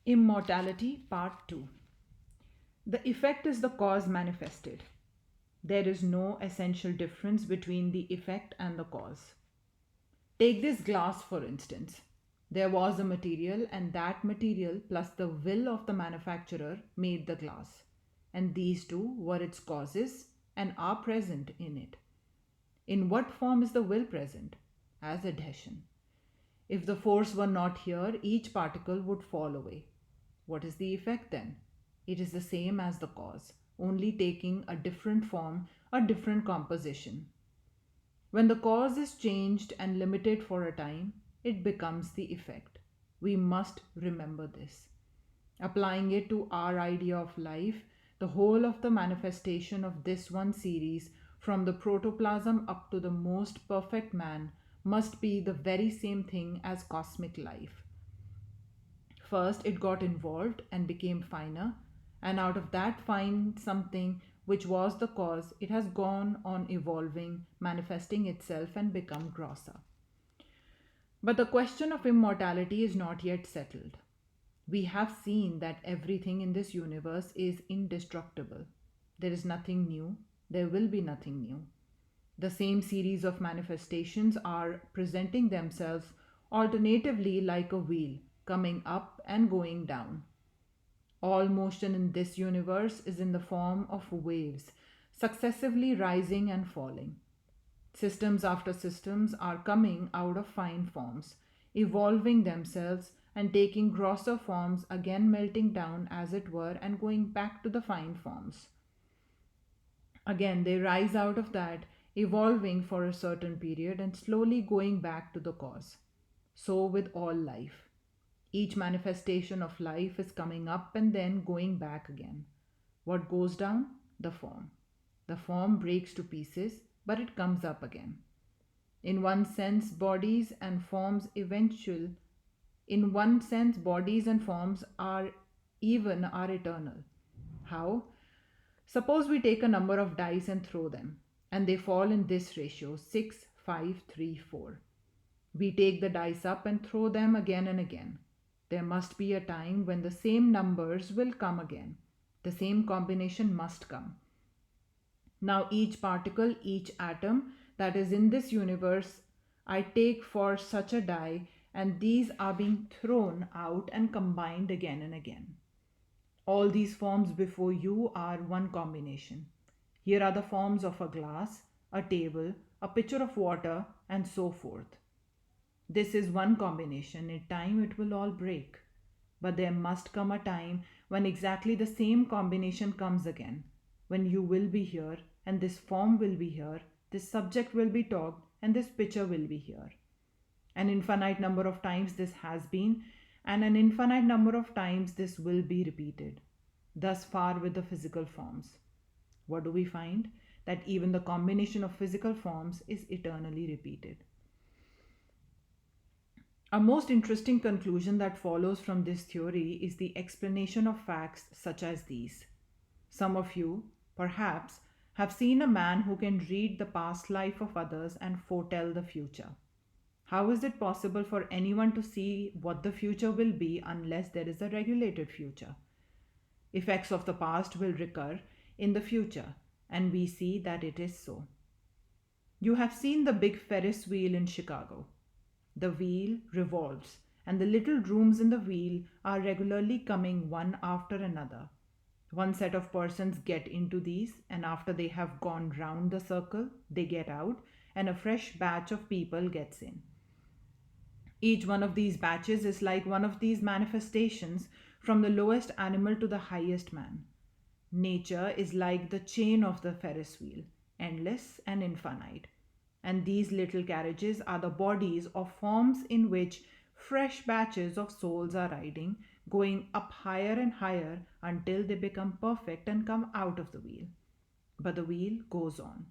Immortality Part 2. The effect is the cause manifested. There is no essential difference between the effect and the cause. Take this glass for instance. There was a material, and that material plus the will of the manufacturer made the glass. And these two were its causes and are present in it. In what form is the will present? As adhesion. If the force were not here, each particle would fall away. What is the effect then? It is the same as the cause, only taking a different form, a different composition. When the cause is changed and limited for a time, it becomes the effect. We must remember this. Applying it to our idea of life, the whole of the manifestation of this one series, from the protoplasm up to the most perfect man, must be the very same thing as cosmic life. First, it got involved and became finer, and out of that fine something which was the cause, it has gone on evolving, manifesting itself, and become grosser. But the question of immortality is not yet settled. We have seen that everything in this universe is indestructible. There is nothing new, there will be nothing new. The same series of manifestations are presenting themselves alternatively like a wheel, coming up and going down. All motion in this universe is in the form of waves, successively rising and falling. Systems after systems are coming out of fine forms, evolving themselves and taking grosser forms, again melting down as it were and going back to the fine forms. Again, they rise out of that, evolving for a certain period and slowly going back to the cause. So, with all life. Each manifestation of life is coming up and then going back again. What goes down? The form. The form breaks to pieces, but it comes up again. In one sense, bodies and forms eventual. In one sense, bodies and forms are eternal. How? Suppose we take a number of dice and throw them, and they fall in this ratio 6, 5, 3, 4. We take the dice up and throw them again and again. There must be a time when the same numbers will come again. The same combination must come. Now, each particle, each atom that is in this universe, I take for such a die, and these are being thrown out and combined again and again. All these forms before you are one combination. Here are the forms of a glass, a table, a pitcher of water, and so forth. This is one combination. In time, it will all break. But there must come a time when exactly the same combination comes again, when you will be here, and this form will be here, this subject will be talked, and this pitcher will be here. An infinite number of times this has been, and an infinite number of times this will be repeated. Thus far with the physical forms. What do we find? That even the combination of physical forms is eternally repeated. A most interesting conclusion that follows from this theory is the explanation of facts such as these. Some of you, perhaps, have seen a man who can read the past life of others and foretell the future. How is it possible for anyone to see what the future will be unless there is a regulated future? Effects of the past will recur in the future, and we see that it is so. You have seen the big Ferris wheel in Chicago. The wheel revolves, and the little rooms in the wheel are regularly coming one after another. One set of persons get into these, and after they have gone round the circle, they get out, and a fresh batch of people gets in. Each one of these batches is like one of these manifestations from the lowest animal to the highest man. Nature is like the chain of the Ferris wheel, endless and infinite. And these little carriages are the bodies or forms in which fresh batches of souls are riding, going up higher and higher until they become perfect and come out of the wheel. But the wheel goes on.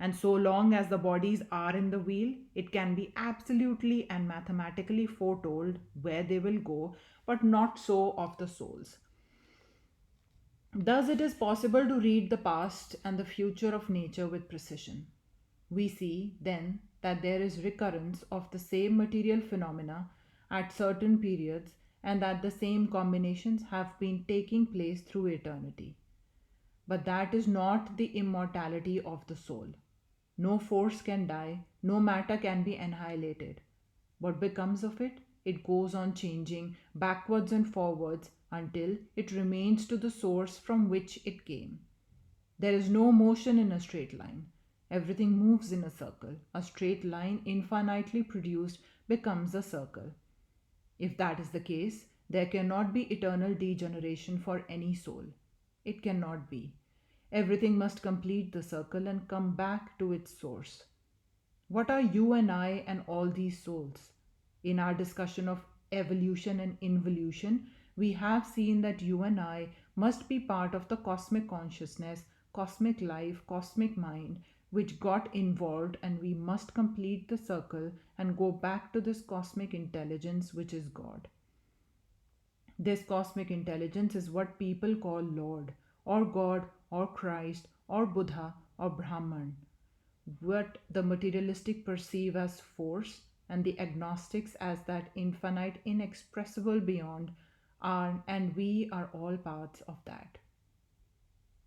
And so long as the bodies are in the wheel, it can be absolutely and mathematically foretold where they will go, but not so of the souls. Thus, it is possible to read the past and the future of nature with precision. We see then that there is recurrence of the same material phenomena at certain periods, and that the same combinations have been taking place through eternity. But that is not the immortality of the soul. No force can die, no matter can be annihilated. What becomes of it? It goes on changing backwards and forwards until it remains to the source from which it came. There is no motion in a straight line. Everything moves in a circle. A straight line, infinitely produced, becomes a circle. If that is the case, there cannot be eternal degeneration for any soul. It cannot be. Everything must complete the circle and come back to its source. What are you and I and all these souls? In our discussion of evolution and involution, we have seen that you and I must be part of the cosmic consciousness, cosmic life, cosmic mind, which got involved, and we must complete the circle and go back to this cosmic intelligence, which is God. This cosmic intelligence is what people call Lord, or God, or Christ, or Buddha, or Brahman, what the materialistic perceive as force, and the agnostics as that infinite, inexpressible beyond, are, and we are all parts of that.